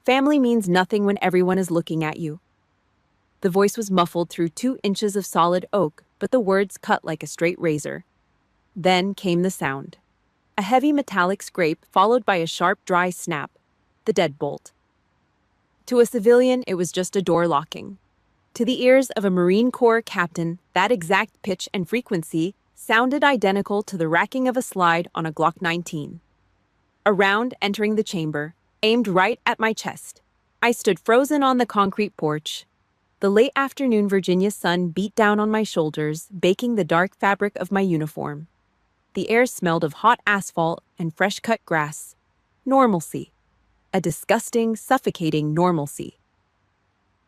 Family means nothing when everyone is looking at you. The voice was muffled through 2 inches of solid oak, but the words cut like a straight razor. Then came the sound. A heavy metallic scrape followed by a sharp, dry snap. The deadbolt. To a civilian, it was just a door locking. To the ears of a Marine Corps captain, that exact pitch and frequency sounded identical to the racking of a slide on a Glock 19. A round entering the chamber, aimed right at my chest. I stood frozen on the concrete porch. The late afternoon Virginia sun beat down on my shoulders, baking the dark fabric of my uniform. The air smelled of hot asphalt and fresh-cut grass. Normalcy. A disgusting, suffocating normalcy.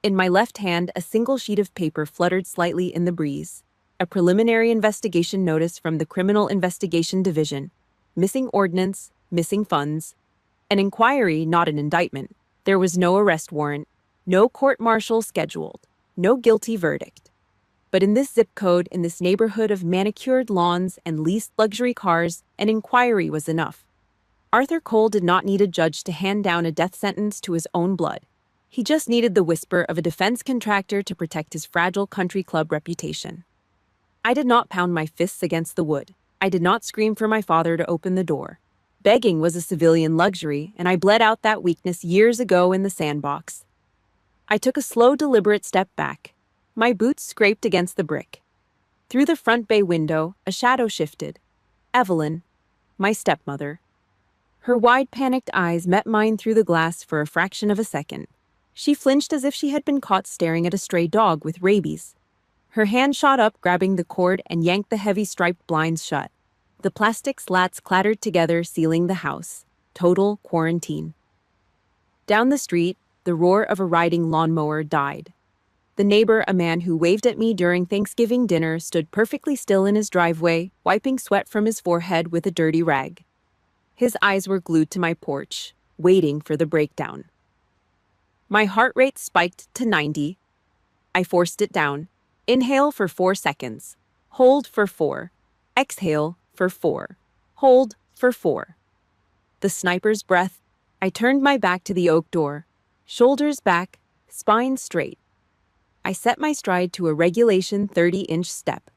In my left hand, a single sheet of paper fluttered slightly in the breeze. A preliminary investigation notice from the Criminal Investigation Division. Missing ordnance, missing funds. An inquiry, not an indictment. There was no arrest warrant, no court-martial scheduled, no guilty verdict. But in this zip code, in this neighborhood of manicured lawns and leased luxury cars, an inquiry was enough. Arthur Cole did not need a judge to hand down a death sentence to his own blood. He just needed the whisper of a defense contractor to protect his fragile country club reputation. I did not pound my fists against the wood. I did not scream for my father to open the door. Begging was a civilian luxury, and I bled out that weakness years ago in the sandbox. I took a slow, deliberate step back. My boots scraped against the brick. Through the front bay window, a shadow shifted. Evelyn, my stepmother. Her wide, panicked eyes met mine through the glass for a fraction of a second. She flinched as if she had been caught staring at a stray dog with rabies. Her hand shot up, grabbing the cord, and yanked the heavy striped blinds shut. The plastic slats clattered together, sealing the house. Total quarantine. Down the street, the roar of a riding lawnmower died. The neighbor, a man who waved at me during Thanksgiving dinner, stood perfectly still in his driveway, wiping sweat from his forehead with a dirty rag. His eyes were glued to my porch, waiting for the breakdown. My heart rate spiked to 90. I forced it down. Inhale for 4 seconds. Hold for 4. Exhale for 4. Hold for 4. The sniper's breath. I turned my back to the oak door. Shoulders back, spine straight. I set my stride to a regulation 30-inch step.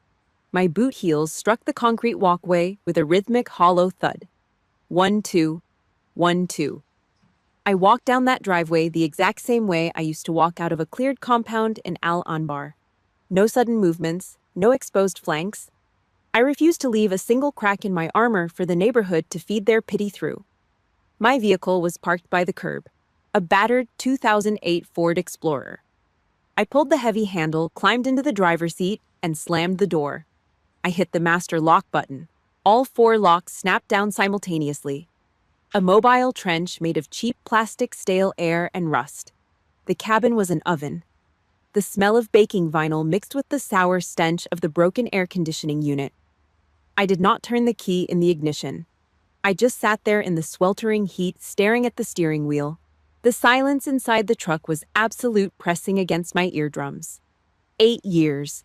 My boot heels struck the concrete walkway with a rhythmic hollow thud. 1, 2, 1, 2. I walked down that driveway the exact same way I used to walk out of a cleared compound in Al Anbar. No sudden movements, no exposed flanks. I refused to leave a single crack in my armor for the neighborhood to feed their pity through. My vehicle was parked by the curb, a battered 2008 Ford Explorer. I pulled the heavy handle, climbed into the driver's seat, and slammed the door. I hit the master lock button. All 4 locks snapped down simultaneously. A mobile trench made of cheap plastic, stale air, and rust. The cabin was an oven. The smell of baking vinyl mixed with the sour stench of the broken air conditioning unit. I did not turn the key in the ignition. I just sat there in the sweltering heat, staring at the steering wheel. The silence inside the truck was absolute, pressing against my eardrums. 8 years.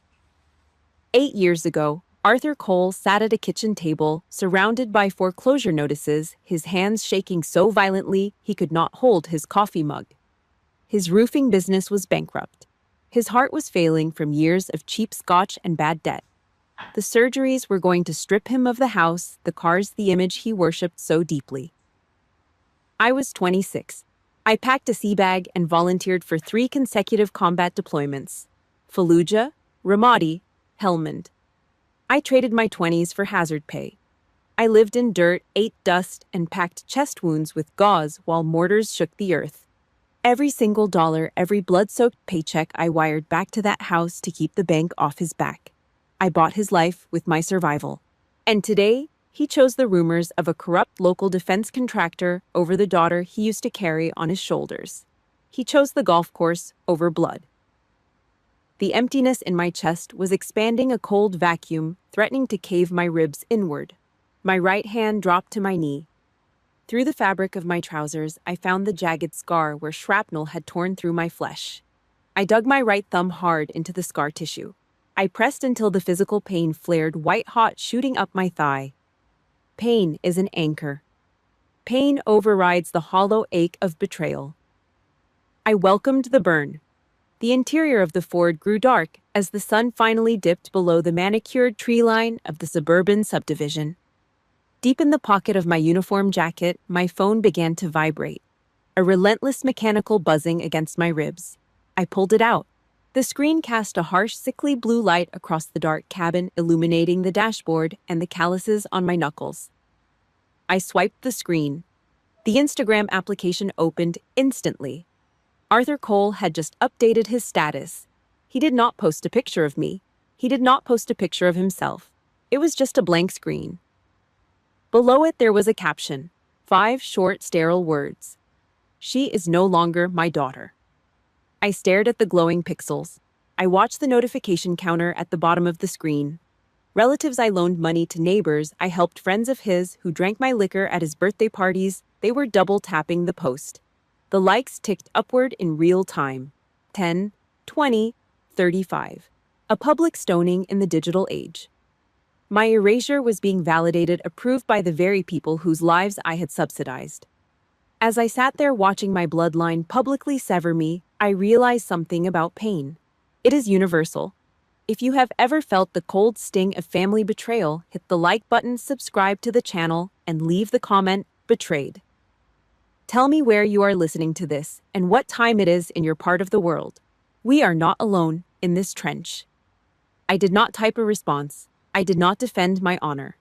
8 years ago, Arthur Cole sat at a kitchen table, surrounded by foreclosure notices, his hands shaking so violently he could not hold his coffee mug. His roofing business was bankrupt. His heart was failing from years of cheap scotch and bad debt. The surgeries were going to strip him of the house, the cars, the image he worshipped so deeply. I was 26. I packed a sea bag and volunteered for 3 consecutive combat deployments: Fallujah, Ramadi, Helmand. I traded my 20s for hazard pay. I lived in dirt, ate dust, and packed chest wounds with gauze while mortars shook the earth. Every single dollar, every blood-soaked paycheck I wired back to that house to keep the bank off his back. I bought his life with my survival. And today, he chose the rumors of a corrupt local defense contractor over the daughter he used to carry on his shoulders. He chose the golf course over blood. The emptiness in my chest was expanding, a cold vacuum threatening to cave my ribs inward. My right hand dropped to my knee. Through the fabric of my trousers, I found the jagged scar where shrapnel had torn through my flesh. I dug my right thumb hard into the scar tissue. I pressed until the physical pain flared white-hot, shooting up my thigh. Pain is an anchor. Pain overrides the hollow ache of betrayal. I welcomed the burn. The interior of the Ford grew dark as the sun finally dipped below the manicured tree line of the suburban subdivision. Deep in the pocket of my uniform jacket, my phone began to vibrate, a relentless mechanical buzzing against my ribs. I pulled it out. The screen cast a harsh, sickly blue light across the dark cabin, illuminating the dashboard and the calluses on my knuckles. I swiped the screen. The Instagram application opened instantly. Arthur Cole had just updated his status. He did not post a picture of me. He did not post a picture of himself. It was just a blank screen. Below it there was a caption, 5 short, sterile words. She is no longer my daughter. I stared at the glowing pixels. I watched the notification counter at the bottom of the screen. Relatives I loaned money to, neighbors I helped, friends of his who drank my liquor at his birthday parties, they were double tapping the post. The likes ticked upward in real time. 10, 20, 35. A public stoning in the digital age. My erasure was being validated, approved by the very people whose lives I had subsidized. As I sat there watching my bloodline publicly sever me, I realized something about pain. It is universal. If you have ever felt the cold sting of family betrayal, hit the like button, subscribe to the channel, and leave the comment, betrayed. Tell me where you are listening to this and what time it is in your part of the world. We are not alone in this trench. I did not type a response. I did not defend my honor.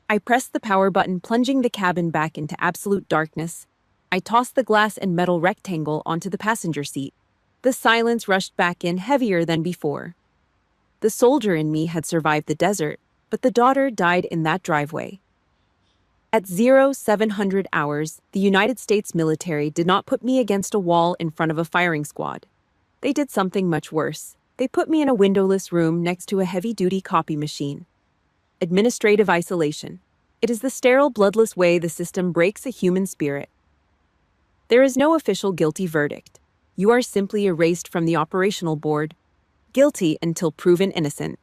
I pressed the power button, plunging the cabin back into absolute darkness. I tossed the glass and metal rectangle onto the passenger seat. The silence rushed back in heavier than before. The soldier in me had survived the desert, but the daughter died in that driveway. At 0700 hours, the United States military did not put me against a wall in front of a firing squad. They did something much worse. They put me in a windowless room next to a heavy-duty copy machine. Administrative isolation. It is the sterile, bloodless way the system breaks a human spirit. There is no official guilty verdict. You are simply erased from the operational board. Guilty until proven innocent.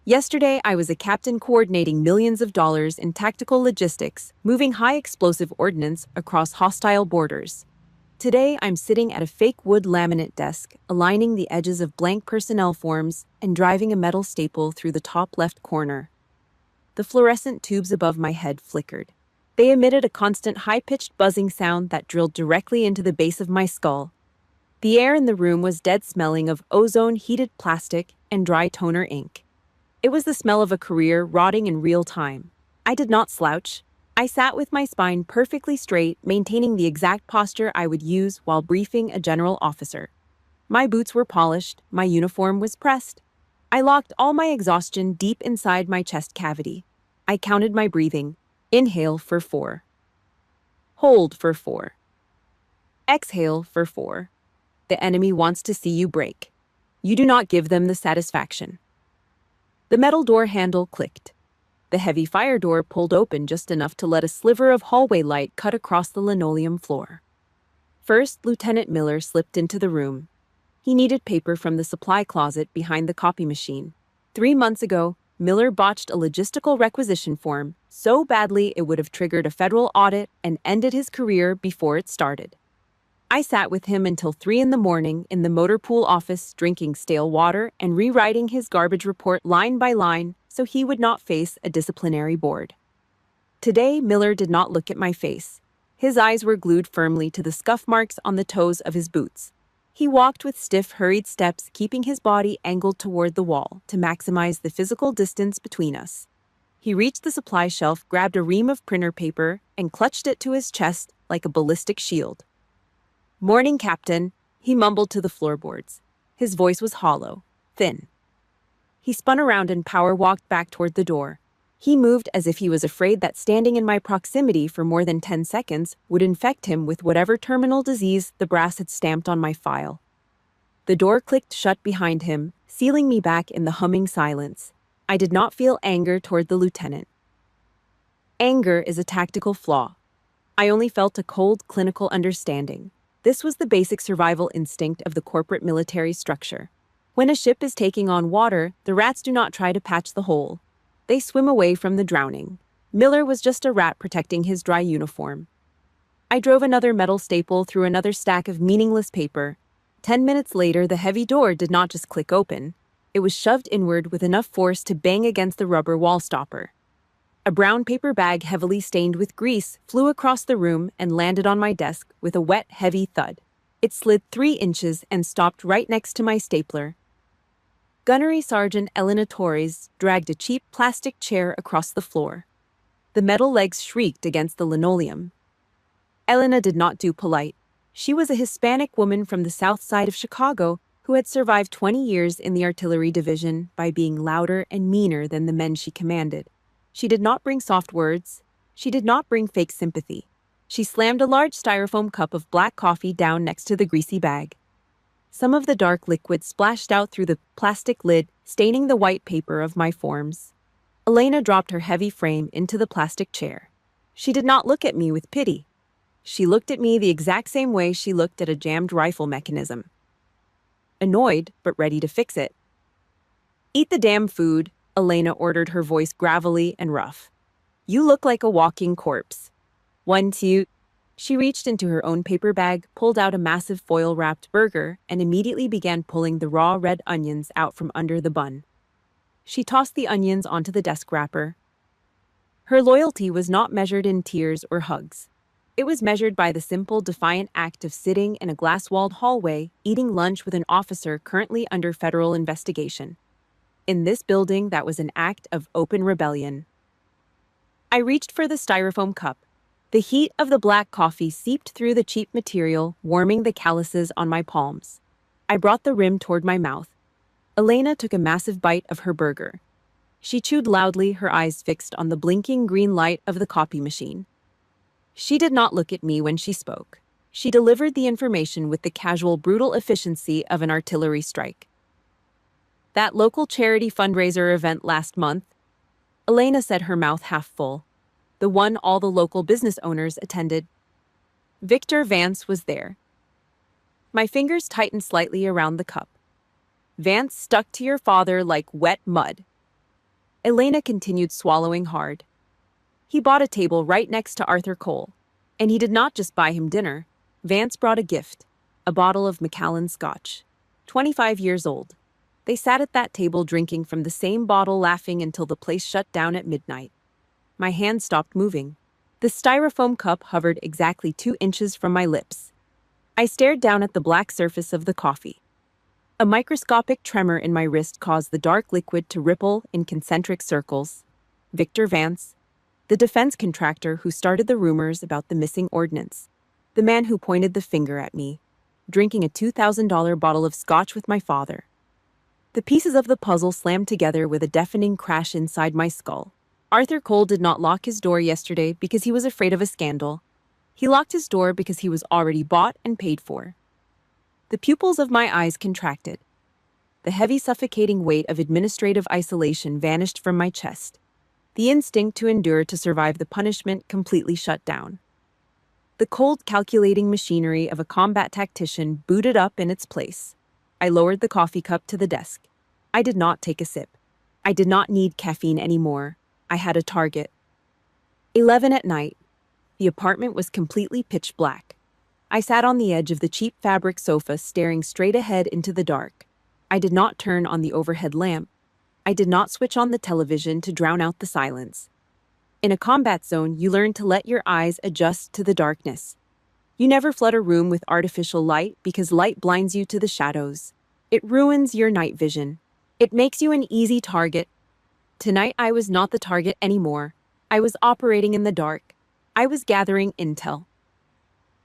Yesterday, I was a captain coordinating millions of dollars in tactical logistics, moving high-explosive ordnance across hostile borders. Today, I'm sitting at a fake wood laminate desk, aligning the edges of blank personnel forms and driving a metal staple through the top left corner. The fluorescent tubes above my head flickered. They emitted a constant high-pitched buzzing sound that drilled directly into the base of my skull. The air in the room was dead, smelling of ozone, heated plastic, and dry toner ink. It was the smell of a career rotting in real time. I did not slouch. I sat with my spine perfectly straight, maintaining the exact posture I would use while briefing a general officer. My boots were polished, my uniform was pressed. I locked all my exhaustion deep inside my chest cavity. I counted my breathing. Inhale for 4. Hold for 4. Exhale for 4. The enemy wants to see you break. You do not give them the satisfaction. The metal door handle clicked. The heavy fire door pulled open just enough to let a sliver of hallway light cut across the linoleum floor. First, Lieutenant Miller slipped into the room. He needed paper from the supply closet behind the copy machine. 3 months ago, Miller botched a logistical requisition form so badly it would have triggered a federal audit and ended his career before it started. I sat with him until 3 a.m. in the motor pool office, drinking stale water and rewriting his garbage report line by line so he would not face a disciplinary board. Today, Miller did not look at my face. His eyes were glued firmly to the scuff marks on the toes of his boots. He walked with stiff, hurried steps, keeping his body angled toward the wall to maximize the physical distance between us. He reached the supply shelf, grabbed a ream of printer paper, and clutched it to his chest like a ballistic shield. "Morning, Captain," he mumbled to the floorboards. His voice was hollow, thin. He spun around and power-walked back toward the door. He moved as if he was afraid that standing in my proximity for more than 10 seconds would infect him with whatever terminal disease the brass had stamped on my file. The door clicked shut behind him, sealing me back in the humming silence. I did not feel anger toward the lieutenant. Anger is a tactical flaw. I only felt a cold, clinical understanding. This was the basic survival instinct of the corporate military structure. When a ship is taking on water, the rats do not try to patch the hole. They swim away from the drowning. Miller was just a rat protecting his dry uniform. I drove another metal staple through another stack of meaningless paper. 10 minutes later, the heavy door did not just click open. It was shoved inward with enough force to bang against the rubber wall stopper. A brown paper bag heavily stained with grease flew across the room and landed on my desk with a wet, heavy thud. It slid 3 inches and stopped right next to my stapler. Gunnery Sergeant Elena Torres dragged a cheap plastic chair across the floor. The metal legs shrieked against the linoleum. Elena did not do polite. She was a Hispanic woman from the south side of Chicago who had survived 20 years in the artillery division by being louder and meaner than the men she commanded. She did not bring soft words. She did not bring fake sympathy. She slammed a large styrofoam cup of black coffee down next to the greasy bag. Some of the dark liquid splashed out through the plastic lid, staining the white paper of my forms. Elena dropped her heavy frame into the plastic chair. She did not look at me with pity. She looked at me the exact same way she looked at a jammed rifle mechanism. Annoyed, but ready to fix it. "Eat the damn food," Elena ordered, her voice gravelly and rough. "You look like a walking corpse." 1, 2. She reached into her own paper bag, pulled out a massive foil-wrapped burger, and immediately began pulling the raw red onions out from under the bun. She tossed the onions onto the desk wrapper. Her loyalty was not measured in tears or hugs. It was measured by the simple, defiant act of sitting in a glass-walled hallway, eating lunch with an officer currently under federal investigation. In this building, that was an act of open rebellion. I reached for the styrofoam cup. The heat of the black coffee seeped through the cheap material, warming the calluses on my palms. I brought the rim toward my mouth. Elena took a massive bite of her burger. She chewed loudly, her eyes fixed on the blinking green light of the copy machine. She did not look at me when she spoke. She delivered the information with the casual, brutal efficiency of an artillery strike. "That local charity fundraiser event last month," Elena said, her mouth half full. "The one all the local business owners attended. Victor Vance was there." My fingers tightened slightly around the cup. "Vance stuck to your father like wet mud." Elena continued, swallowing hard. "He bought a table right next to Arthur Cole. And he did not just buy him dinner. Vance brought a gift, a bottle of Macallan Scotch. 25 years old. They sat at that table drinking from the same bottle, laughing until the place shut down at midnight." My hand stopped moving. The styrofoam cup hovered exactly 2 inches from my lips. I stared down at the black surface of the coffee. A microscopic tremor in my wrist caused the dark liquid to ripple in concentric circles. Victor Vance, the defense contractor who started the rumors about the missing ordnance, the man who pointed the finger at me, drinking a $2,000 bottle of scotch with my father. The pieces of the puzzle slammed together with a deafening crash inside my skull. Arthur Cole did not lock his door yesterday because he was afraid of a scandal. He locked his door because he was already bought and paid for. The pupils of my eyes contracted. The heavy, suffocating weight of administrative isolation vanished from my chest. The instinct to endure to survive the punishment completely shut down. The cold, calculating machinery of a combat tactician booted up in its place. I lowered the coffee cup to the desk. I did not take a sip. I did not need caffeine anymore. I had a target. 11 at night. The apartment was completely pitch black. I sat on the edge of the cheap fabric sofa, staring straight ahead into the dark. I did not turn on the overhead lamp. I did not switch on the television to drown out the silence. In a combat zone, you learn to let your eyes adjust to the darkness. You never flood a room with artificial light because light blinds you to the shadows. It ruins your night vision. It makes you an easy target. Tonight, I was not the target anymore. I was operating in the dark. I was gathering intel.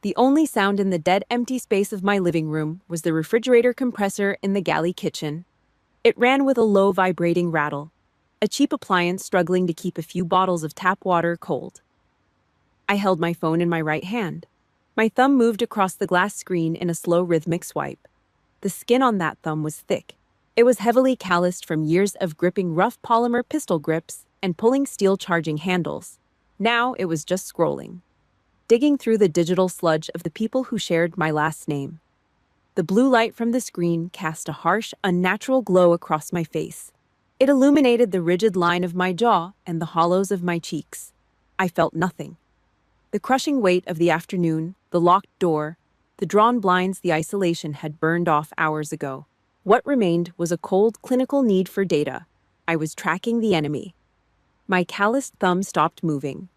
The only sound in the dead, empty space of my living room was the refrigerator compressor in the galley kitchen. It ran with a low, vibrating rattle, a cheap appliance struggling to keep a few bottles of tap water cold. I held my phone in my right hand. My thumb moved across the glass screen in a slow, rhythmic swipe. The skin on that thumb was thick. It was heavily calloused from years of gripping rough polymer pistol grips and pulling steel charging handles. Now it was just scrolling, digging through the digital sludge of the people who shared my last name. The blue light from the screen cast a harsh, unnatural glow across my face. It illuminated the rigid line of my jaw and the hollows of my cheeks. I felt nothing. The crushing weight of the afternoon, the locked door, the drawn blinds, the isolation had burned off hours ago. What remained was a cold, clinical need for data. I was tracking the enemy. My calloused thumb stopped moving.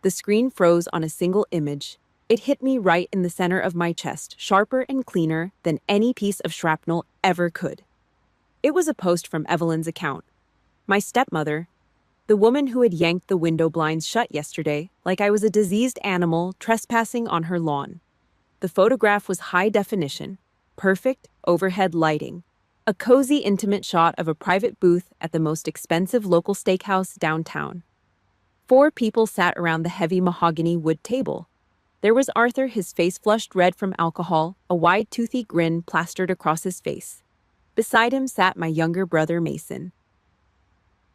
The screen froze on a single image. It hit me right in the center of my chest, sharper and cleaner than any piece of shrapnel ever could. It was a post from Evelyn's account. My stepmother, the woman who had yanked the window blinds shut yesterday, like I was a diseased animal trespassing on her lawn. The photograph was high definition, perfect overhead lighting, a cozy, intimate shot of a private booth at the most expensive local steakhouse downtown. 4 people sat around the heavy mahogany wood table. There was Arthur, his face flushed red from alcohol, a wide, toothy grin plastered across his face. Beside him sat my younger brother, Mason.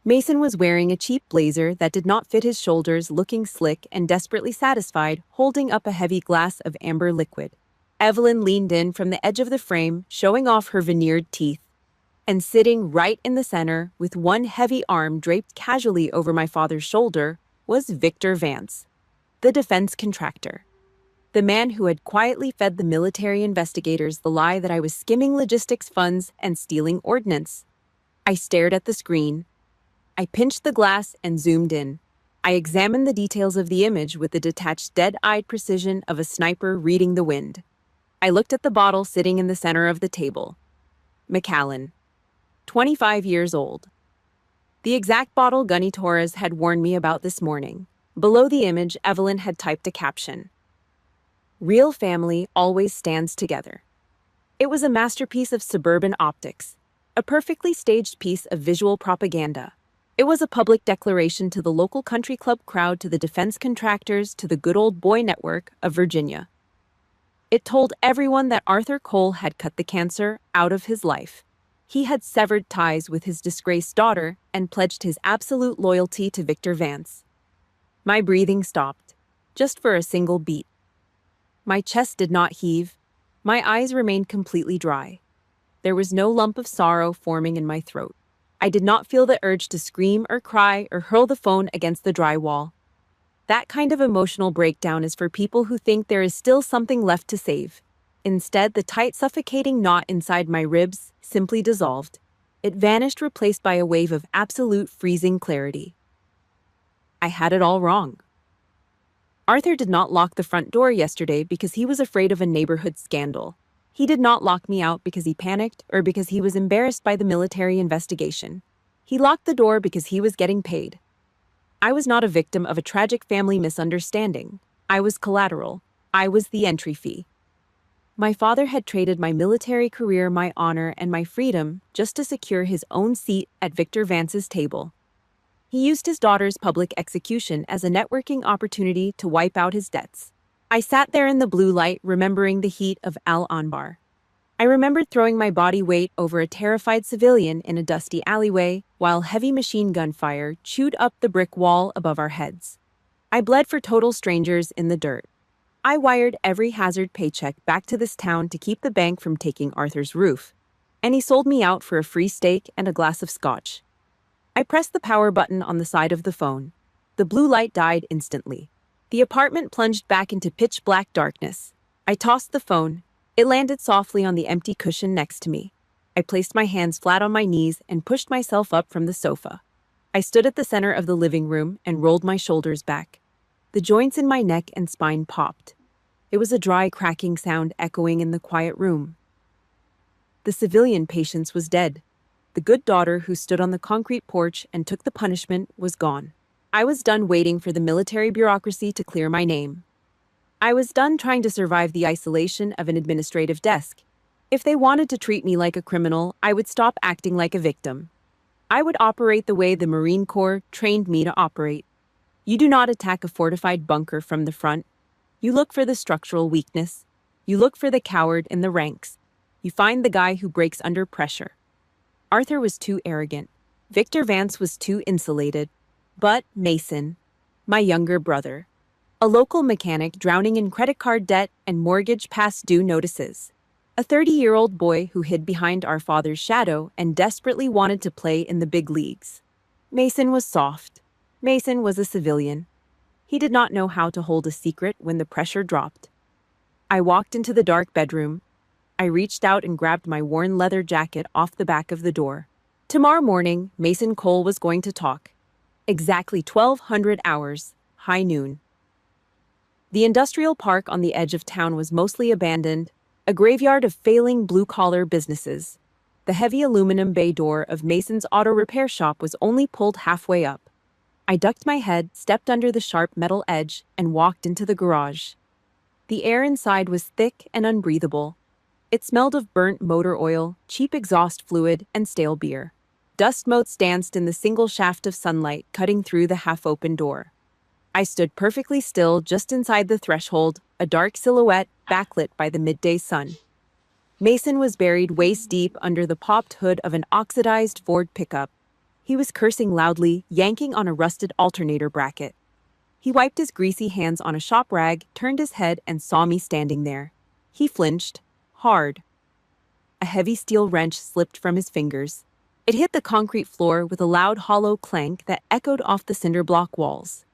Mason was wearing a cheap blazer that did not fit his shoulders, looking slick and desperately satisfied, holding up a heavy glass of amber liquid. Evelyn leaned in from the edge of the frame, showing off her veneered teeth. And sitting right in the center, with one heavy arm draped casually over my father's shoulder, was Victor Vance, the defense contractor. The man who had quietly fed the military investigators the lie that I was skimming logistics funds and stealing ordnance. I stared at the screen. I pinched the glass and zoomed in. I examined the details of the image with the detached, dead-eyed precision of a sniper reading the wind. I looked at the bottle sitting in the center of the table. Macallan, 25 years old. The exact bottle Gunny Torres had warned me about this morning. Below the image, Evelyn had typed a caption. Real family always stands together. It was a masterpiece of suburban optics, a perfectly staged piece of visual propaganda. It was a public declaration to the local country club crowd, to the defense contractors, to the good old boy network of Virginia. It told everyone that Arthur Cole had cut the cancer out of his life. He had severed ties with his disgraced daughter and pledged his absolute loyalty to Victor Vance. My breathing stopped, just for a single beat. My chest did not heave. My eyes remained completely dry. There was no lump of sorrow forming in my throat. I did not feel the urge to scream or cry or hurl the phone against the drywall. That kind of emotional breakdown is for people who think there is still something left to save. Instead, the tight, suffocating knot inside my ribs simply dissolved. It vanished, replaced by a wave of absolute freezing clarity. I had it all wrong. Arthur did not lock the front door yesterday because he was afraid of a neighborhood scandal. He did not lock me out because he panicked or because he was embarrassed by the military investigation. He locked the door because he was getting paid. I was not a victim of a tragic family misunderstanding. I was collateral. I was the entry fee. My father had traded my military career, my honor, and my freedom just to secure his own seat at Victor Vance's table. He used his daughter's public execution as a networking opportunity to wipe out his debts. I sat there in the blue light, remembering the heat of Al Anbar. I remembered throwing my body weight over a terrified civilian in a dusty alleyway while heavy machine gun fire chewed up the brick wall above our heads. I bled for total strangers in the dirt. I wired every hazard paycheck back to this town to keep the bank from taking Arthur's roof, and he sold me out for a free steak and a glass of scotch. I pressed the power button on the side of the phone. The blue light died instantly. The apartment plunged back into pitch-black darkness. I tossed the phone. It landed softly on the empty cushion next to me. I placed my hands flat on my knees and pushed myself up from the sofa. I stood at the center of the living room and rolled my shoulders back. The joints in my neck and spine popped. It was a dry, cracking sound echoing in the quiet room. The civilian patient was dead. The good daughter who stood on the concrete porch and took the punishment was gone. I was done waiting for the military bureaucracy to clear my name. I was done trying to survive the isolation of an administrative desk. If they wanted to treat me like a criminal, I would stop acting like a victim. I would operate the way the Marine Corps trained me to operate. You do not attack a fortified bunker from the front. You look for the structural weakness. You look for the coward in the ranks. You find the guy who breaks under pressure. Arthur was too arrogant. Victor Vance was too insulated. But Mason, my younger brother, a local mechanic drowning in credit card debt and mortgage past due notices, a 30-year-old boy who hid behind our father's shadow and desperately wanted to play in the big leagues. Mason was soft. Mason was a civilian. He did not know how to hold a secret when the pressure dropped. I walked into the dark bedroom. I reached out and grabbed my worn leather jacket off the back of the door. Tomorrow morning, Mason Cole was going to talk. Exactly 1200 hours, high noon. The industrial park on the edge of town was mostly abandoned, a graveyard of failing blue-collar businesses. The heavy aluminum bay door of Mason's auto repair shop was only pulled halfway up. I ducked my head, stepped under the sharp metal edge, and walked into the garage. The air inside was thick and unbreathable. It smelled of burnt motor oil, cheap exhaust fluid, and stale beer. Dust motes danced in the single shaft of sunlight cutting through the half-open door. I stood perfectly still just inside the threshold, a dark silhouette backlit by the midday sun. Mason was buried waist-deep under the popped hood of an oxidized Ford pickup. He was cursing loudly, yanking on a rusted alternator bracket. He wiped his greasy hands on a shop rag, turned his head, and saw me standing there. He flinched, hard. A heavy steel wrench slipped from his fingers. It hit the concrete floor with a loud hollow clank that echoed off the cinder block walls.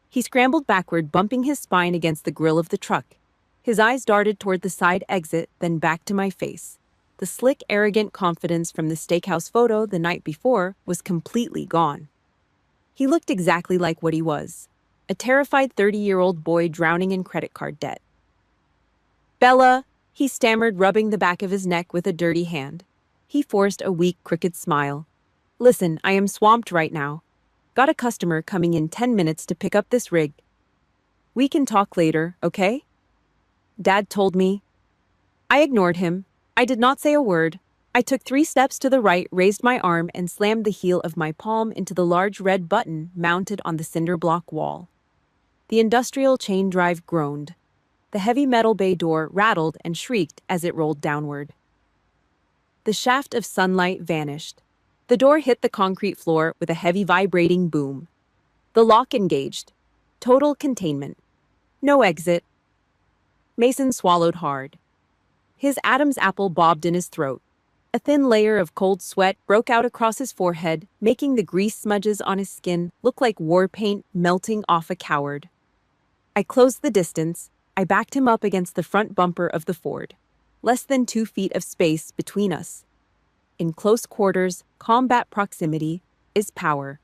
He scrambled backward, bumping his spine against the grill of the truck. His eyes darted toward the side exit, then back to my face. The slick, arrogant confidence from the steakhouse photo the night before was completely gone. He looked exactly like what he was, a terrified 30-year-old boy drowning in credit card debt. "Bella," he stammered, rubbing the back of his neck with a dirty hand. He forced a weak, crooked smile. "Listen, I am swamped right now. Got a customer coming in 10 minutes to pick up this rig. We can talk later, okay?" Dad told me. I ignored him. I did not say a word. I took 3 steps to the right, raised my arm, and slammed the heel of my palm into the large red button mounted on the cinder block wall. The industrial chain drive groaned. The heavy metal bay door rattled and shrieked as it rolled downward. The shaft of sunlight vanished. The door hit the concrete floor with a heavy vibrating boom. The lock engaged. Total containment. No exit. Mason swallowed hard. His Adam's apple bobbed in his throat. A thin layer of cold sweat broke out across his forehead, making the grease smudges on his skin look like war paint melting off a coward. I closed the distance. I backed him up against the front bumper of the Ford. Less than 2 feet of space between us. In close quarters, combat proximity is power.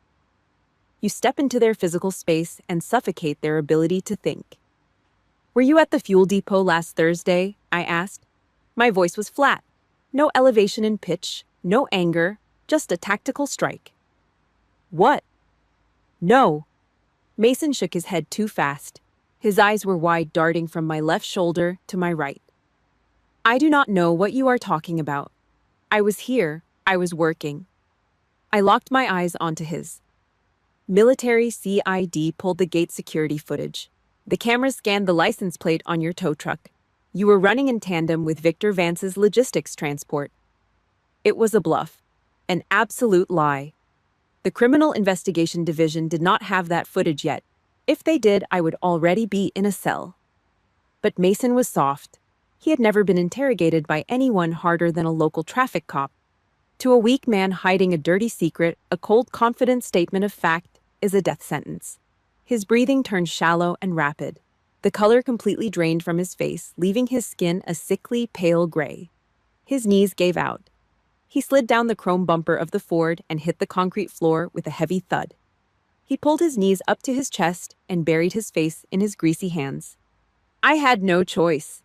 You step into their physical space and suffocate their ability to think. "Were you at the fuel depot last Thursday?" I asked. My voice was flat. No elevation in pitch, no anger, just a tactical strike. "What?" "No." Mason shook his head too fast. His eyes were wide, darting from my left shoulder to my right. "I do not know what you are talking about. I was here. I was working." I locked my eyes onto his. Military CID pulled the gate security footage. The cameras scanned the license plate on your tow truck. You were running in tandem with Victor Vance's logistics transport. It was a bluff. An absolute lie. The Criminal Investigation Division did not have that footage yet. If they did, I would already be in a cell. But Mason was soft. He had never been interrogated by anyone harder than a local traffic cop. To a weak man hiding a dirty secret, a cold, confident statement of fact is a death sentence. His breathing turned shallow and rapid. The color completely drained from his face, leaving his skin a sickly, pale gray. His knees gave out. He slid down the chrome bumper of the Ford and hit the concrete floor with a heavy thud. He pulled his knees up to his chest and buried his face in his greasy hands. "I had no choice."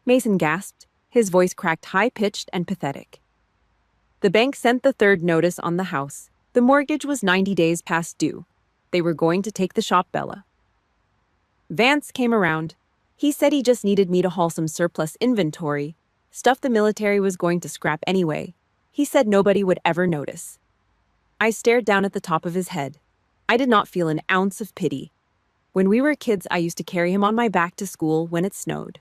Mason gasped, his voice cracked, high-pitched and pathetic. The bank sent the third notice on the house. The mortgage was 90 days past due. They were going to take the shop, Bella. Vance came around. He said he just needed me to haul some surplus inventory, stuff the military was going to scrap anyway. He said nobody would ever notice. I stared down at the top of his head. I did not feel an ounce of pity. When we were kids, I used to carry him on my back to school when it snowed.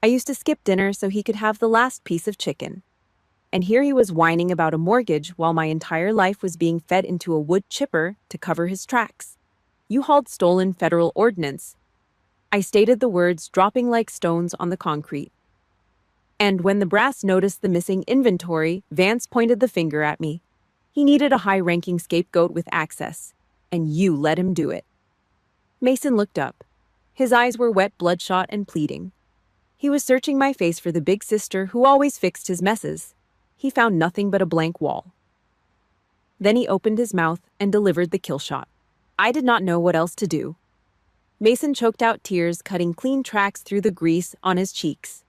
I used to skip dinner so he could have the last piece of chicken. And here he was whining about a mortgage while my entire life was being fed into a wood chipper to cover his tracks. "You hauled stolen federal ordnance." I stated the words, dropping like stones on the concrete. And when the brass noticed the missing inventory, Vance pointed the finger at me. He needed a high-ranking scapegoat with access, and you let him do it. Mason looked up. His eyes were wet, bloodshot, and pleading. He was searching my face for the big sister who always fixed his messes. He found nothing but a blank wall. Then he opened his mouth and delivered the kill shot. I did not know what else to do. Mason choked out tears, cutting clean tracks through the grease on his cheeks.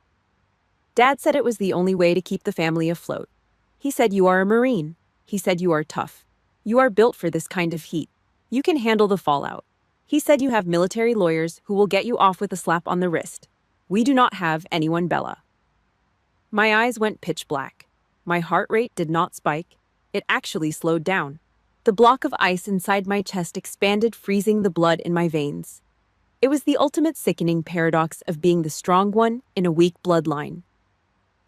Dad said it was the only way to keep the family afloat. He said, "You are a Marine." He said, "You are tough. You are built for this kind of heat. You can handle the fallout." He said, "You have military lawyers who will get you off with a slap on the wrist. We do not have anyone, Bella." My eyes went pitch black. My heart rate did not spike. It actually slowed down. The block of ice inside my chest expanded, freezing the blood in my veins. It was the ultimate sickening paradox of being the strong one in a weak bloodline.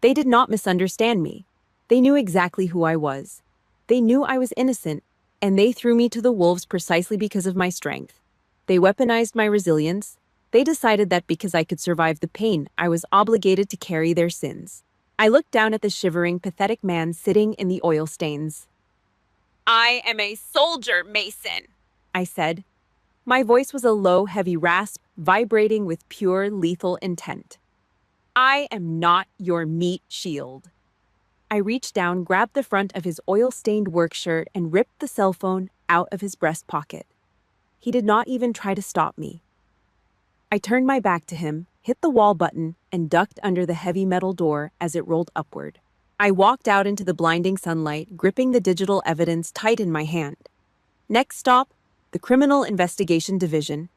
They did not misunderstand me. They knew exactly who I was. They knew I was innocent, and they threw me to the wolves precisely because of my strength. They weaponized my resilience. They decided that because I could survive the pain, I was obligated to carry their sins. I looked down at the shivering, pathetic man sitting in the oil stains. "I am a soldier, Mason," I said. My voice was a low, heavy rasp, vibrating with pure, lethal intent. "I am not your meat shield." I reached down, grabbed the front of his oil-stained work shirt, and ripped the cell phone out of his breast pocket. He did not even try to stop me. I turned my back to him, hit the wall button, and ducked under the heavy metal door as it rolled upward. I walked out into the blinding sunlight, gripping the digital evidence tight in my hand. Next stop, the Criminal Investigation Division.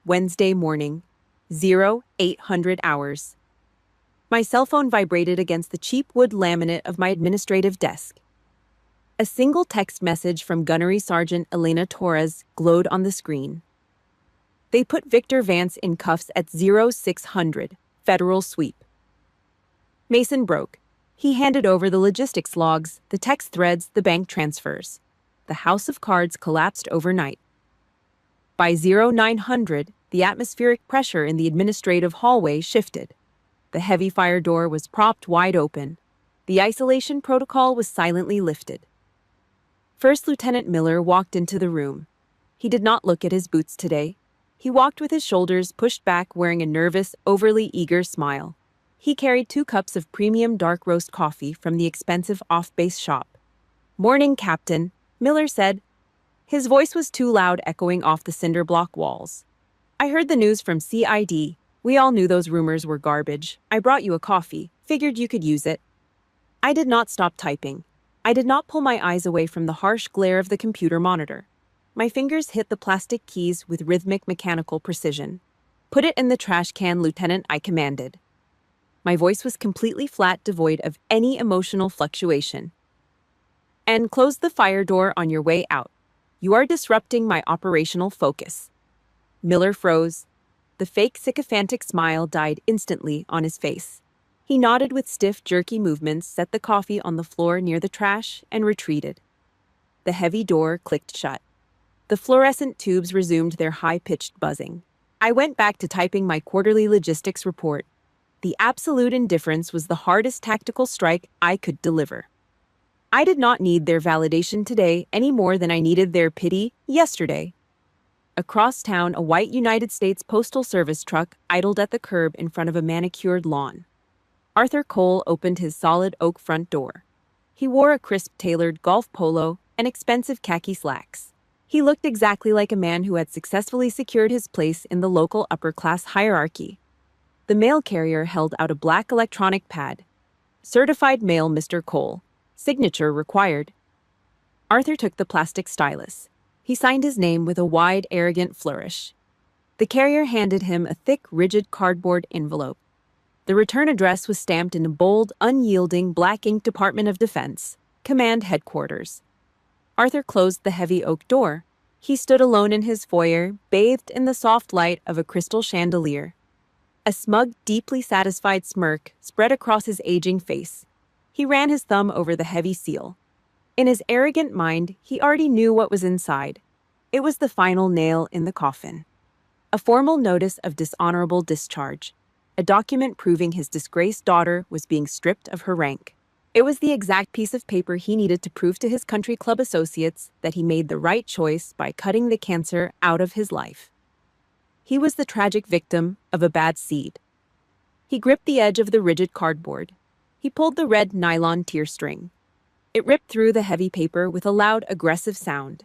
Wednesday morning, 0800 hours. My cell phone vibrated against the cheap wood laminate of my administrative desk. A single text message from Gunnery Sergeant Elena Torres glowed on the screen. "They put Victor Vance in cuffs at 0600, Federal Sweep." Mason broke. He handed over the logistics logs, the text threads, the bank transfers. The house of cards collapsed overnight. By 0900, the atmospheric pressure in the administrative hallway shifted. The heavy fire door was propped wide open. The isolation protocol was silently lifted. First Lieutenant Miller walked into the room. He did not look at his boots today. He walked with his shoulders pushed back, wearing a nervous, overly eager smile. He carried 2 cups of premium dark roast coffee from the expensive off-base shop. "Morning, Captain," Miller said. His voice was too loud, echoing off the cinder block walls. "I heard the news from CID. We all knew those rumors were garbage. I brought you a coffee. Figured you could use it." I did not stop typing. I did not pull my eyes away from the harsh glare of the computer monitor. My fingers hit the plastic keys with rhythmic mechanical precision. "Put it in the trash can, Lieutenant," I commanded. My voice was completely flat, devoid of any emotional fluctuation. "And close the fire door on your way out. You are disrupting my operational focus." Miller froze. The fake sycophantic smile died instantly on his face. He nodded with stiff, jerky movements, set the coffee on the floor near the trash, and retreated. The heavy door clicked shut. The fluorescent tubes resumed their high-pitched buzzing. I went back to typing my quarterly logistics report. The absolute indifference was the hardest tactical strike I could deliver. I did not need their validation today any more than I needed their pity yesterday. Across town, a white United States Postal Service truck idled at the curb in front of a manicured lawn. Arthur Cole opened his solid oak front door. He wore a crisp-tailored golf polo and expensive khaki slacks. He looked exactly like a man who had successfully secured his place in the local upper-class hierarchy. The mail carrier held out a black electronic pad. "Certified mail, Mr. Cole. Signature required." Arthur took the plastic stylus. He signed his name with a wide, arrogant flourish. The carrier handed him a thick, rigid cardboard envelope. The return address was stamped in a bold, unyielding, black-ink Department of Defense, Command Headquarters. Arthur closed the heavy oak door. He stood alone in his foyer, bathed in the soft light of a crystal chandelier. A smug, deeply satisfied smirk spread across his aging face. He ran his thumb over the heavy seal. In his arrogant mind, he already knew what was inside. It was the final nail in the coffin. A formal notice of dishonorable discharge. A document proving his disgraced daughter was being stripped of her rank. It was the exact piece of paper he needed to prove to his country club associates that he made the right choice by cutting the cancer out of his life. He was the tragic victim of a bad seed. He gripped the edge of the rigid cardboard. He pulled the red nylon tear string. It ripped through the heavy paper with a loud, aggressive sound.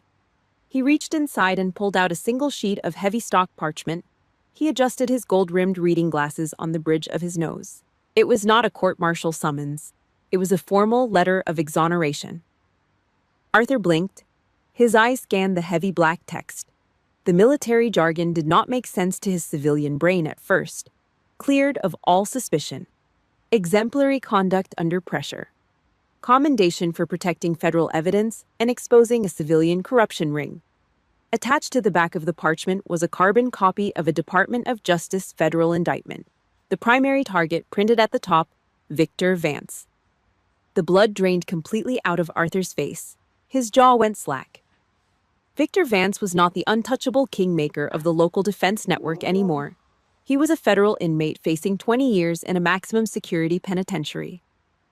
He reached inside and pulled out a single sheet of heavy stock parchment. He adjusted his gold-rimmed reading glasses on the bridge of his nose. It was not a court-martial summons. It was a formal letter of exoneration. Arthur blinked. His eyes scanned the heavy black text. The military jargon did not make sense to his civilian brain at first. Cleared of all suspicion. Exemplary conduct under pressure. Commendation for protecting federal evidence and exposing a civilian corruption ring. Attached to the back of the parchment was a carbon copy of a Department of Justice federal indictment. The primary target printed at the top, Victor Vance. The blood drained completely out of Arthur's face. His jaw went slack. Victor Vance was not the untouchable kingmaker of the local defense network anymore. He was a federal inmate facing 20 years in a maximum security penitentiary.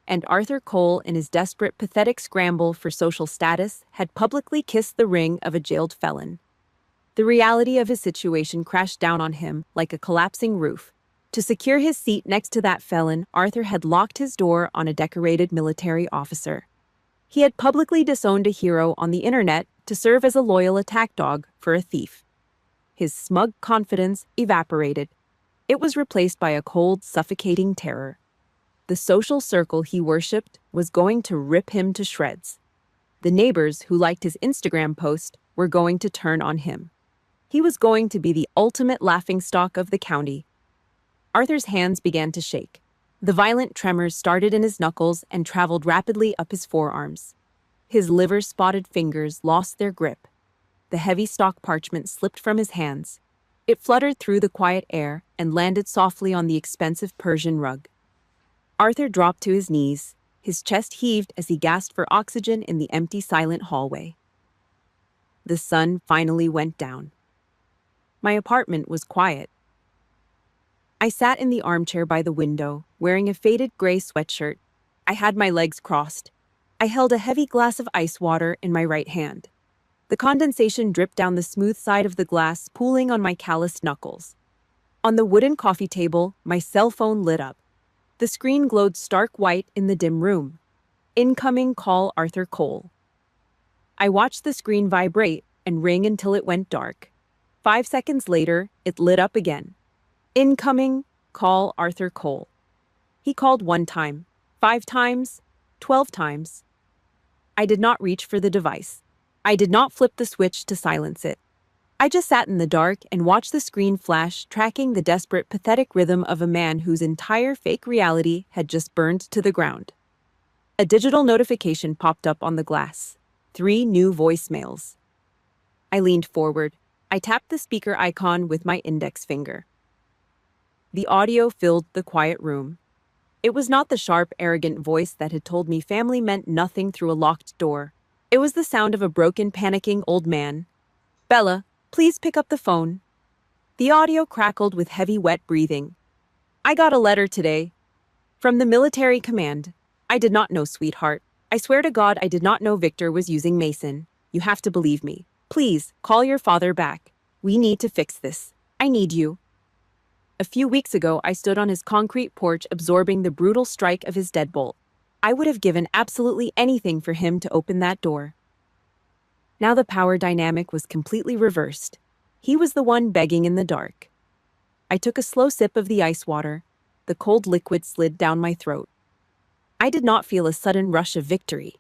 And Arthur Cole, in his desperate, pathetic scramble for social status, had publicly kissed the ring of a jailed felon. The reality of his situation crashed down on him like a collapsing roof. To secure his seat next to that felon, Arthur had locked his door on a decorated military officer. He had publicly disowned a hero on the internet to serve as a loyal attack dog for a thief. His smug confidence evaporated. It was replaced by a cold, suffocating terror. The social circle he worshipped was going to rip him to shreds. The neighbors who liked his Instagram post were going to turn on him. He was going to be the ultimate laughingstock of the county. Arthur's hands began to shake. The violent tremors started in his knuckles and traveled rapidly up his forearms. His liver-spotted fingers lost their grip. The heavy stock parchment slipped from his hands. It fluttered through the quiet air and landed softly on the expensive Persian rug. Arthur dropped to his knees. His chest heaved as he gasped for oxygen in the empty, silent hallway. The sun finally went down. My apartment was quiet. I sat in the armchair by the window, wearing a faded gray sweatshirt. I had my legs crossed. I held a heavy glass of ice water in my right hand. The condensation dripped down the smooth side of the glass, pooling on my calloused knuckles. On the wooden coffee table, my cell phone lit up. The screen glowed stark white in the dim room. Incoming call Arthur Cole. I watched the screen vibrate and ring until it went dark. 5 seconds later, it lit up again. Incoming call Arthur Cole. He called 1 time, 5 times, 12 times. I did not reach for the device. I did not flip the switch to silence it. I just sat in the dark and watched the screen flash, tracking the desperate, pathetic rhythm of a man whose entire fake reality had just burned to the ground. A digital notification popped up on the glass. 3 new voicemails. I leaned forward. I tapped the speaker icon with my index finger. The audio filled the quiet room. It was not the sharp, arrogant voice that had told me family meant nothing through a locked door. It was the sound of a broken, panicking old man. "Bella, please pick up the phone." The audio crackled with heavy, wet breathing. "I got a letter today. From the military command. I did not know, sweetheart. I swear to God I did not know Victor was using Mason. You have to believe me. Please, call your father back. We need to fix this. I need you." A few weeks ago, I stood on his concrete porch absorbing the brutal strike of his deadbolt. I would have given absolutely anything for him to open that door. Now the power dynamic was completely reversed. He was the one begging in the dark. I took a slow sip of the ice water. The cold liquid slid down my throat. I did not feel a sudden rush of victory.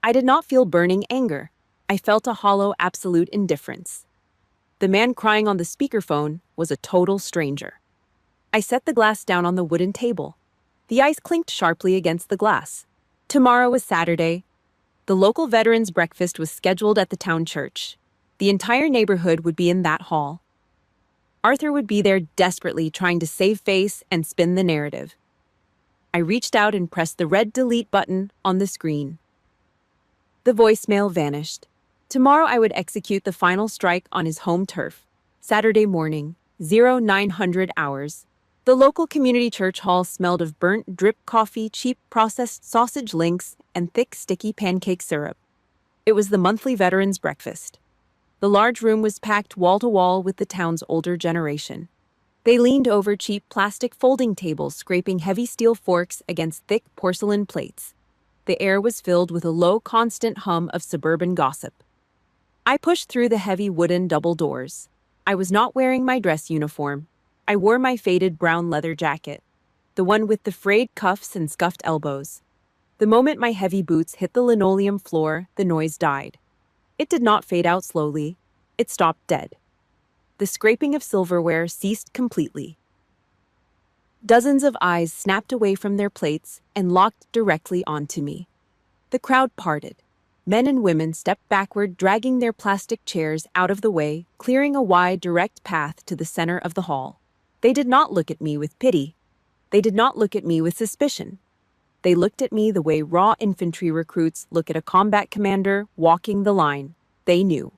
I did not feel burning anger. I felt a hollow, absolute indifference. The man crying on the speakerphone was a total stranger. I set the glass down on the wooden table. The ice clinked sharply against the glass. Tomorrow was Saturday. The local veterans' breakfast was scheduled at the town church. The entire neighborhood would be in that hall. Arthur would be there desperately trying to save face and spin the narrative. I reached out and pressed the red delete button on the screen. The voicemail vanished. Tomorrow I would execute the final strike on his home turf. Saturday morning, 0900 hours. The local community church hall smelled of burnt drip coffee, cheap processed sausage links, and thick, sticky pancake syrup. It was the monthly veterans' breakfast. The large room was packed wall to wall with the town's older generation. They leaned over cheap plastic folding tables, scraping heavy steel forks against thick porcelain plates. The air was filled with a low, constant hum of suburban gossip. I pushed through the heavy wooden double doors. I was not wearing my dress uniform. I wore my faded brown leather jacket, the one with the frayed cuffs and scuffed elbows. The moment my heavy boots hit the linoleum floor, the noise died. It did not fade out slowly. It stopped dead. The scraping of silverware ceased completely. Dozens of eyes snapped away from their plates and locked directly onto me. The crowd parted. Men and women stepped backward, dragging their plastic chairs out of the way, clearing a wide, direct path to the center of the hall. They did not look at me with pity. They did not look at me with suspicion. They looked at me the way raw infantry recruits look at a combat commander walking the line. They knew.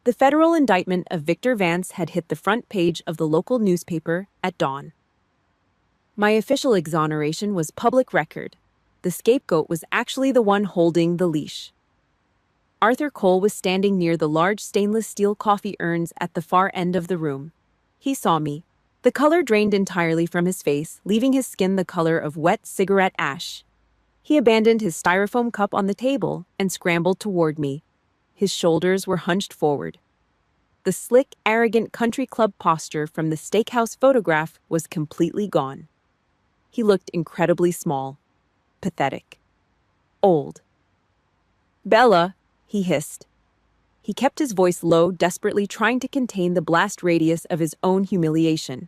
The federal indictment of Victor Vance had hit the front page of the local newspaper at dawn. My official exoneration was public record. The scapegoat was actually the one holding the leash. Arthur Cole was standing near the large stainless steel coffee urns at the far end of the room. He saw me. The color drained entirely from his face, leaving his skin the color of wet cigarette ash. He abandoned his styrofoam cup on the table and scrambled toward me. His shoulders were hunched forward. The slick, arrogant country club posture from the steakhouse photograph was completely gone. He looked incredibly small, pathetic, old. "Bella," he hissed. He kept his voice low, desperately trying to contain the blast radius of his own humiliation.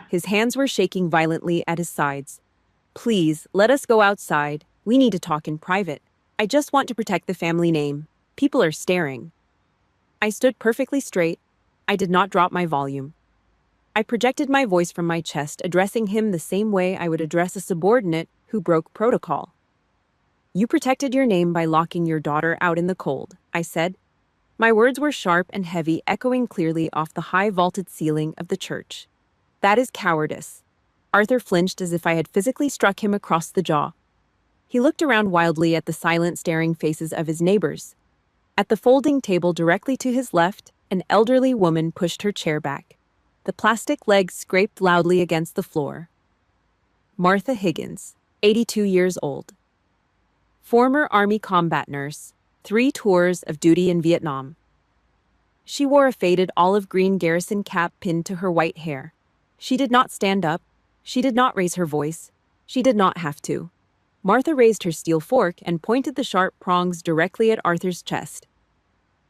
His hands were shaking violently at his sides. "Please, let us go outside. We need to talk in private. I just want to protect the family name. People are staring." I stood perfectly straight. I did not drop my volume. I projected my voice from my chest, addressing him the same way I would address a subordinate who broke protocol. "You protected your name by locking your daughter out in the cold," I said. My words were sharp and heavy, echoing clearly off the high vaulted ceiling of the church. "That is cowardice." Arthur flinched as if I had physically struck him across the jaw. He looked around wildly at the silent, staring faces of his neighbors. At the folding table directly to his left, an elderly woman pushed her chair back. The plastic legs scraped loudly against the floor. Martha Higgins, 82 years old. Former Army combat nurse, 3 tours of duty in Vietnam. She wore a faded olive green garrison cap pinned to her white hair. She did not stand up. She did not raise her voice. She did not have to. Martha raised her steel fork and pointed the sharp prongs directly at Arthur's chest.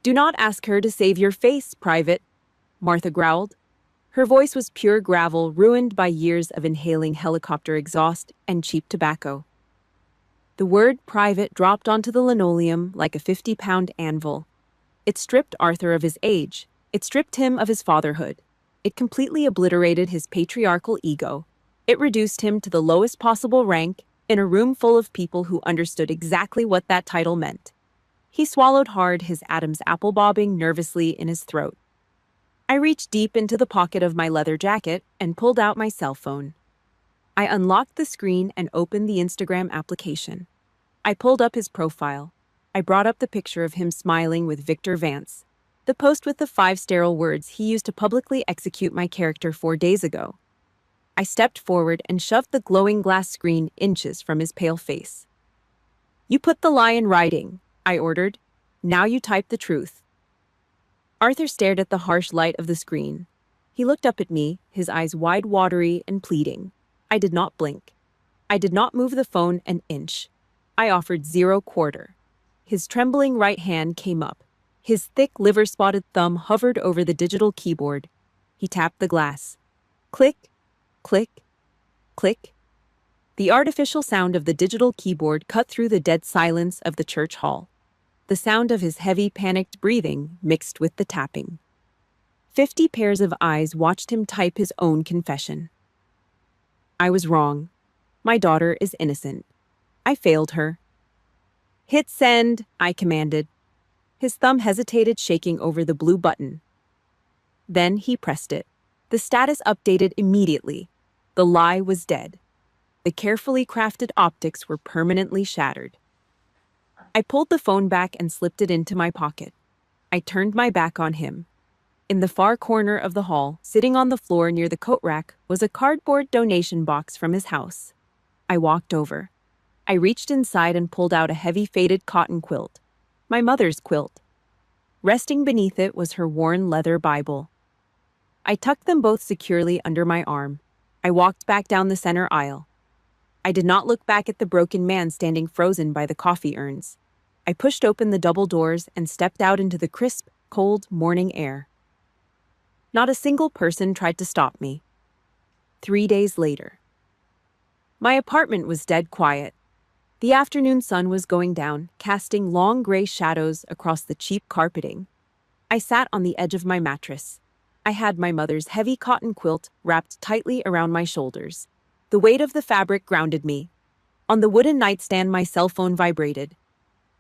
"Do not ask her to save your face, Private," Martha growled. Her voice was pure gravel, ruined by years of inhaling helicopter exhaust and cheap tobacco. The word private dropped onto the linoleum like a 50-pound anvil. It stripped Arthur of his age. It stripped him of his fatherhood. It completely obliterated his patriarchal ego. It reduced him to the lowest possible rank in a room full of people who understood exactly what that title meant. He swallowed hard, his Adam's apple bobbing nervously in his throat. I reached deep into the pocket of my leather jacket and pulled out my cell phone. I unlocked the screen and opened the Instagram application. I pulled up his profile. I brought up the picture of him smiling with Victor Vance, the post with the 5 sterile words he used to publicly execute my character 4 days ago. I stepped forward and shoved the glowing glass screen inches from his pale face. "You put the lie in writing," I ordered. "Now you type the truth." Arthur stared at the harsh light of the screen. He looked up at me, his eyes wide, watery, and pleading. I did not blink. I did not move the phone an inch. I offered 0 quarter. His trembling right hand came up. His thick, liver-spotted thumb hovered over the digital keyboard. He tapped the glass. Click, click, click. The artificial sound of the digital keyboard cut through the dead silence of the church hall. The sound of his heavy, panicked breathing mixed with the tapping. 50 pairs of eyes watched him type his own confession. I was wrong. My daughter is innocent. I failed her. "Hit send," I commanded. His thumb hesitated, shaking over the blue button. Then he pressed it. The status updated immediately. The lie was dead. The carefully crafted optics were permanently shattered. I pulled the phone back and slipped it into my pocket. I turned my back on him. In the far corner of the hall, sitting on the floor near the coat rack, was a cardboard donation box from his house. I walked over. I reached inside and pulled out a heavy faded cotton quilt. My mother's quilt. Resting beneath it was her worn leather Bible. I tucked them both securely under my arm. I walked back down the center aisle. I did not look back at the broken man standing frozen by the coffee urns. I pushed open the double doors and stepped out into the crisp, cold morning air. Not a single person tried to stop me. 3 days later. My apartment was dead quiet. The afternoon sun was going down, casting long gray shadows across the cheap carpeting. I sat on the edge of my mattress. I had my mother's heavy cotton quilt wrapped tightly around my shoulders. The weight of the fabric grounded me. On the wooden nightstand, my cell phone vibrated.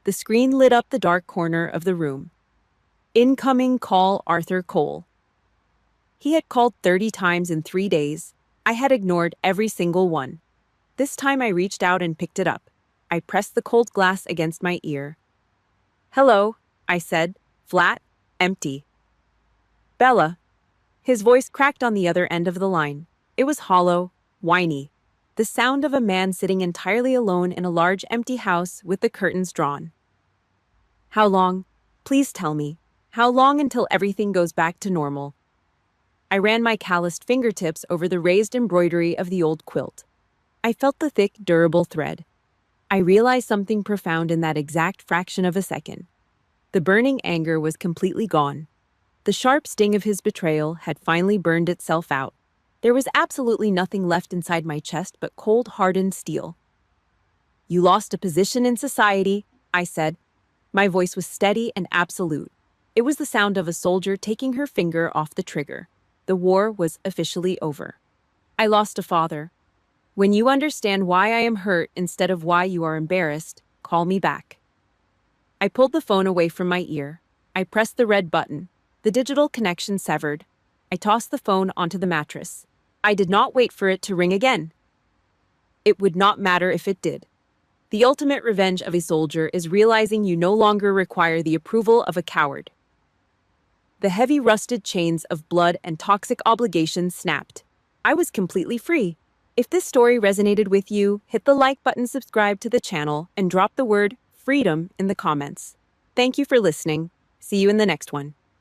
The screen lit up the dark corner of the room. Incoming call, Arthur Cole. He had called 30 times in 3 days. I had ignored every single one. This time I reached out and picked it up. I pressed the cold glass against my ear. "Hello," I said, flat, empty. "Bella." His voice cracked on the other end of the line. It was hollow, whiny, the sound of a man sitting entirely alone in a large empty house with the curtains drawn. "How long? Please tell me. How long until everything goes back to normal?" I ran my calloused fingertips over the raised embroidery of the old quilt. I felt the thick, durable thread. I realized something profound in that exact fraction of a second. The burning anger was completely gone. The sharp sting of his betrayal had finally burned itself out. There was absolutely nothing left inside my chest but cold, hardened steel. "You lost a position in society," I said. My voice was steady and absolute. It was the sound of a soldier taking her finger off the trigger. The war was officially over. "I lost a father. When you understand why I am hurt instead of why you are embarrassed, call me back." I pulled the phone away from my ear. I pressed the red button. The digital connection severed. I tossed the phone onto the mattress. I did not wait for it to ring again. It would not matter if it did. The ultimate revenge of a soldier is realizing you no longer require the approval of a coward. The heavy rusted chains of blood and toxic obligations snapped. I was completely free. If this story resonated with you, hit the like button, subscribe to the channel, and drop the word freedom in the comments. Thank you for listening. See you in the next one.